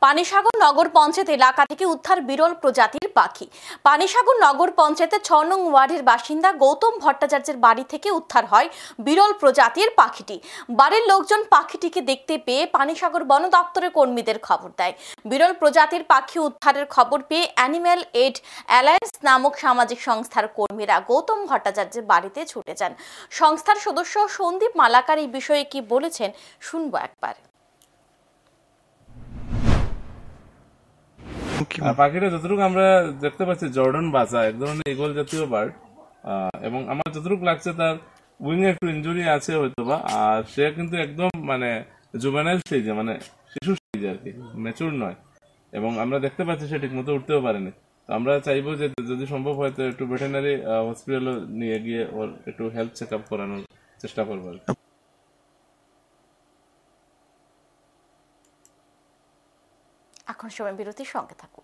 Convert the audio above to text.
পানিসাগর নগর পঞ্চায়েত এলাকা থেকে উদ্ধার বিরল প্রজাতির পাখি। পানিসাগর নগর পঞ্চায়েতের ৬ নং ওয়ার্ডের বাসিন্দা গৌতম ভট্টাচার্যের বাড়ি থেকে উদ্ধার হয় বিরল প্রজাতির পাখিটি। বাড়ির লোকজন পাখিটিকে দেখতে পেয়ে পানিসাগর বন দপ্তরের কর্মীদের খবর দেয়। বিরল প্রজাতির পাখি উদ্ধারের খবর পেয়ে অ্যানিম্যাল এইড অ্যালায়েন্স নামক সামাজিক সংস্থার কর্মীরা গৌতম ভট্টাচার্যের বাড়িতে ছুটে যান। সংস্থার সদস্য সন্দীপ মালাকার এই বিষয়ে কি বলেছেন শুনবো একবার। পাখিটা যতটুকু আমরা দেখতে পাচ্ছি জর্ডন বাজা এক ধরনের ঈগল জাতীয় বার্ড, এবং আমার যতটুকু লাগছে তার উইং এ একটু ইনজুরি আছে হয়তোবা। আর সে কিন্তু একদম মানে জুভেনাইল স্টেজে, মানে শিশু স্টেজে আর কি, ম্যাচুর নয়। এবং আমরা দেখতে পাচ্ছি সে ঠিক মতো উঠতেও পারেনি। তো আমরা চাইবো যে যদি সম্ভব হয় তো একটু ভেটেরিনারি হসপিটালে নিয়ে গিয়ে ওর একটু হেলথ চেক আপ করানোর চেষ্টা করবো আর কি। এখন সময় বিরতির সঙ্গে থাকুন।